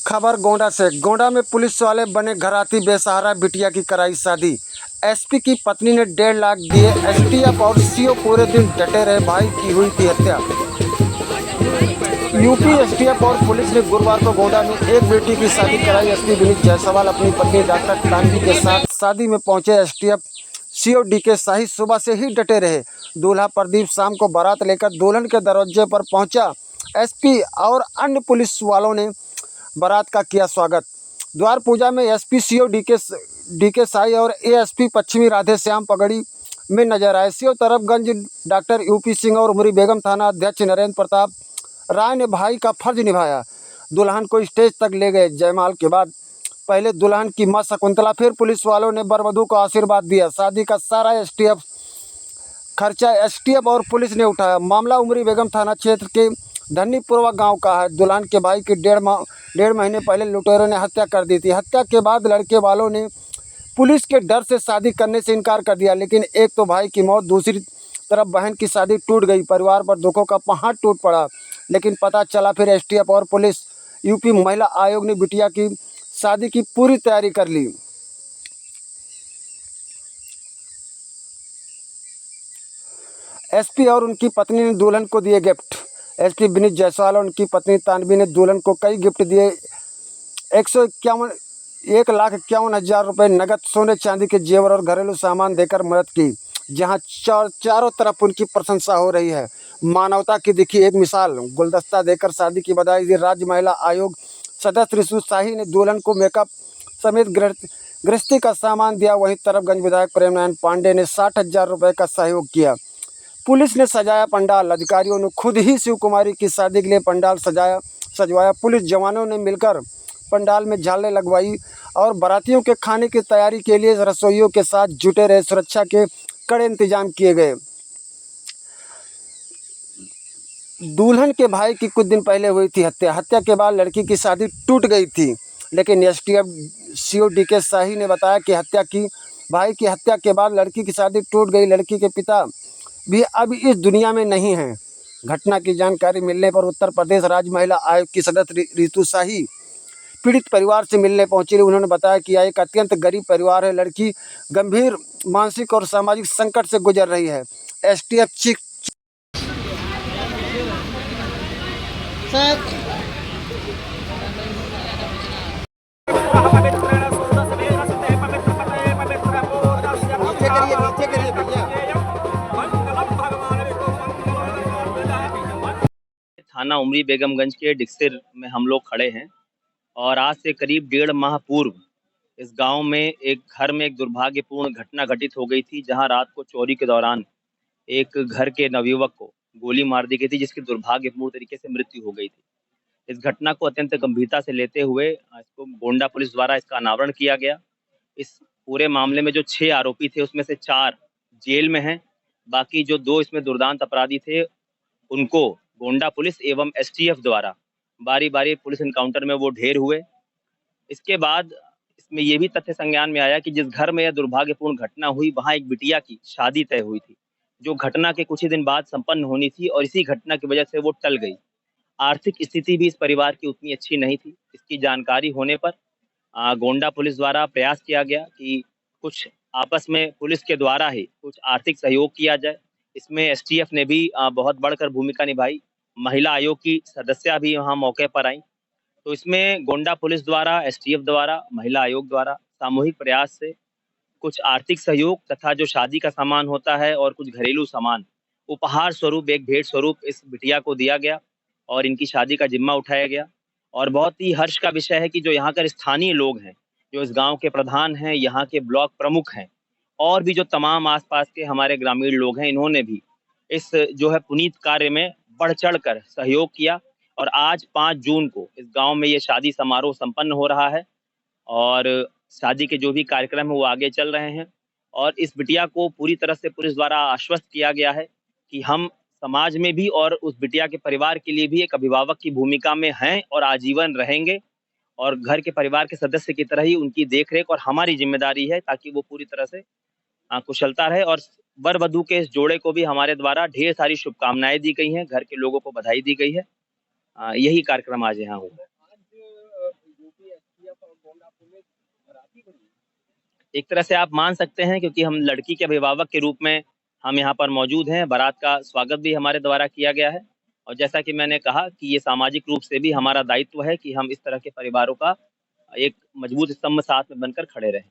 खबर गोंडा से। गोंडा में पुलिस वाले बने घराती, बेसहारा बिटिया की कराई शादी। एसपी की पत्नी ने 1.5 लाख दिए। एसटीएफ और सीओ पूरे दिन डटे रहे, भाई की हुई थी हत्या। यूपी एसटीएफ और पुलिस ने गुरुवार को गोंडा में एक बेटी की शादी कराई। एसपी विनीत जायसवाल अपनी पत्नी डॉक्टर तानवी के साथ शादी में पहुंचे। एसटीएफ सीओ डीके शाही सुबह से ही डटे रहे। दूल्हा प्रदीप शाम को बारात लेकर दुल्हन के दरवाजे पर पहुंचा। एसपी और अन्य पुलिस वालों ने बारात का किया स्वागत। द्वार पूजा में एसपी सीओ डीके साई और एएसपी पश्चिमी राधे श्याम पगड़ी में नजर आए। CO Tarafganj doctor UP Singh और उमरी बेगम थाना अध्यक्ष नरेंद्र प्रताप राय ने भाई का फर्ज निभाया। दुल्हन को स्टेज तक ले गए। जयमाल के बाद पहले दुल्हन की मां शकुंतला, फिर पुलिस वालों ने वरवधू को आशीर्वाद दिया। शादी का सारा खर्चा एसटीएफ और पुलिस ने उठाया। मामला उमरी बेगम थाना क्षेत्र के धन्नीपुरवा गांव का है। दुल्हन के भाई की 1.5 महीने पहले लुटेरों ने हत्या कर दी थी। हत्या के बाद लड़के वालों ने पुलिस के डर से शादी करने से इनकार कर दिया। लेकिन एक तो भाई की मौत, दूसरी तरफ बहन की शादी टूट गई। परिवार पर दुखों का पहाड़ टूट पड़ा। लेकिन पता चला फिर एसटीएफ और पुलिस, यूपी महिला आयोग ने बिटिया की शादी की पूरी तैयारी कर ली। एसपी और उनकी पत्नी ने दुल्हन को दिए गिफ्ट। एसपी विनीत जायसवाल और उनकी पत्नी तानवी ने दुल्हन को कई गिफ्ट दिए। 1,51,000 रुपये नगद, सोने चांदी के जेवर और घरेलू सामान देकर मदद की। जहां चारों तरफ उनकी प्रशंसा हो रही है। मानवता की दिखी एक मिसाल। गुलदस्ता देकर शादी की बधाई दी। राज्य महिला आयोग सदस्य रिशु शाही ने दुल्हन को मेकअप समेत गृहस्थी का सामान दिया। वहीं तरफगंज विधायक प्रेमनारायण पांडे ने 60,000 रुपये का सहयोग किया। पुलिस ने सजाया पंडाल। अधिकारियों ने खुद ही शिव कुमारी की शादी के लिए पंडाल सजवाया। पुलिस जवानों ने मिलकर पंडाल में झालरें लगवाई और बारातियों के खाने की तैयारी के लिए रसोइयों के साथ जुटे रहे। सुरक्षा के कड़े इंतजाम किए गए। दुल्हन के भाई की कुछ दिन पहले हुई थी हत्या। हत्या के बाद लड़की की शादी टूट गई थी। लेकिन एसटीएफ सीओ डीके शाही ने बताया कि भाई की हत्या के बाद लड़की की शादी टूट गई। लड़की के पिता भी अब इस दुनिया में नहीं हैं। घटना की जानकारी मिलने पर उत्तर प्रदेश राज्य महिला आयोग की सदस्य रितु शाही पीड़ित परिवार से मिलने पहुंची। उन्होंने बताया कि यह एक अत्यंत गरीब परिवार है। लड़की गंभीर मानसिक और सामाजिक संकट से गुजर रही है। एसटीएफ चीफ थाना उमरी बेगमगंज के डिक्सिर में हम लोग खड़े हैं और आज से करीब 1.5 माह पूर्व इस गांव में एक घर में एक दुर्भाग्यपूर्ण घटना घटित हो गई थी, जहां रात को चोरी के दौरान एक घर के नवयुवक को गोली मार दी गई थी, जिसकी दुर्भाग्यपूर्ण तरीके से मृत्यु हो गई थी। इस घटना को अत्यंत गंभीरता से लेते हुए इसको गोंडा पुलिस द्वारा इसका अनावरण किया गया। इस पूरे मामले में जो 6 आरोपी थे उसमें से 4 जेल में हैं। बाकी जो 2 इसमें दुर्दांत अपराधी थे उनको गोंडा पुलिस एवं एसटीएफ द्वारा बारी बारी पुलिस एनकाउंटर में वो ढेर हुए। इसके बाद इसमें ये भी तथ्य संज्ञान में आया कि जिस घर में यह दुर्भाग्यपूर्ण घटना हुई वहां एक बिटिया की शादी तय हुई थी, जो घटना के कुछ ही दिन बाद संपन्न होनी थी और इसी घटना की वजह से वो टल गई। आर्थिक स्थिति भी इस परिवार की उतनी अच्छी नहीं थी। इसकी जानकारी होने पर गोंडा पुलिस द्वारा प्रयास किया गया कि कुछ आपस में पुलिस के द्वारा ही कुछ आर्थिक सहयोग किया जाए। इसमें एसटीएफ ने भी बहुत बढ़कर भूमिका निभाई। महिला आयोग की सदस्या भी वहाँ मौके पर आई। तो इसमें गोंडा पुलिस द्वारा, एसटीएफ द्वारा, महिला आयोग द्वारा सामूहिक प्रयास से कुछ आर्थिक सहयोग तथा जो शादी का सामान होता है और कुछ घरेलू सामान उपहार स्वरूप, एक भेंट स्वरूप इस बिटिया को दिया गया और इनकी शादी का जिम्मा उठाया गया। और बहुत ही हर्ष का विषय है कि जो यहाँ कर स्थानीय लोग हैं, जो इस गांव के प्रधान हैं, यहाँ के ब्लॉक प्रमुख हैं और भी जो तमाम आसपास के हमारे ग्रामीण लोग हैं, इन्होंने भी इस जो है पुनीत कार्य में बढ़ चढ़ कर सहयोग किया। और आज 5 जून को इस गांव में ये शादी समारोह संपन्न हो रहा है और शादी के जो भी कार्यक्रम है वो आगे चल रहे हैं। और इस बिटिया को पूरी तरह से पुलिस द्वारा आश्वस्त किया गया है कि हम समाज में भी और उस बिटिया के परिवार के लिए भी एक अभिभावक की भूमिका में हैं और आजीवन रहेंगे और घर के परिवार के सदस्य की तरह ही उनकी देखरेख और हमारी जिम्मेदारी है ताकि वो पूरी तरह से कुशलता रहे। और वर वधू के इस जोड़े को भी हमारे द्वारा ढेर सारी शुभकामनाएं दी गई हैं, घर के लोगों को बधाई दी गई है। यही कार्यक्रम आज यहाँ हुआ। एक तरह से आप मान सकते हैं, क्योंकि हम लड़की के अभिभावक के रूप में हम यहाँ पर मौजूद हैं। बारात का स्वागत भी हमारे द्वारा किया गया है और जैसा कि मैंने कहा कि ये सामाजिक रूप से भी हमारा दायित्व है कि हम इस तरह के परिवारों का एक मजबूत स्तंभ साथ में बनकर खड़े रहें।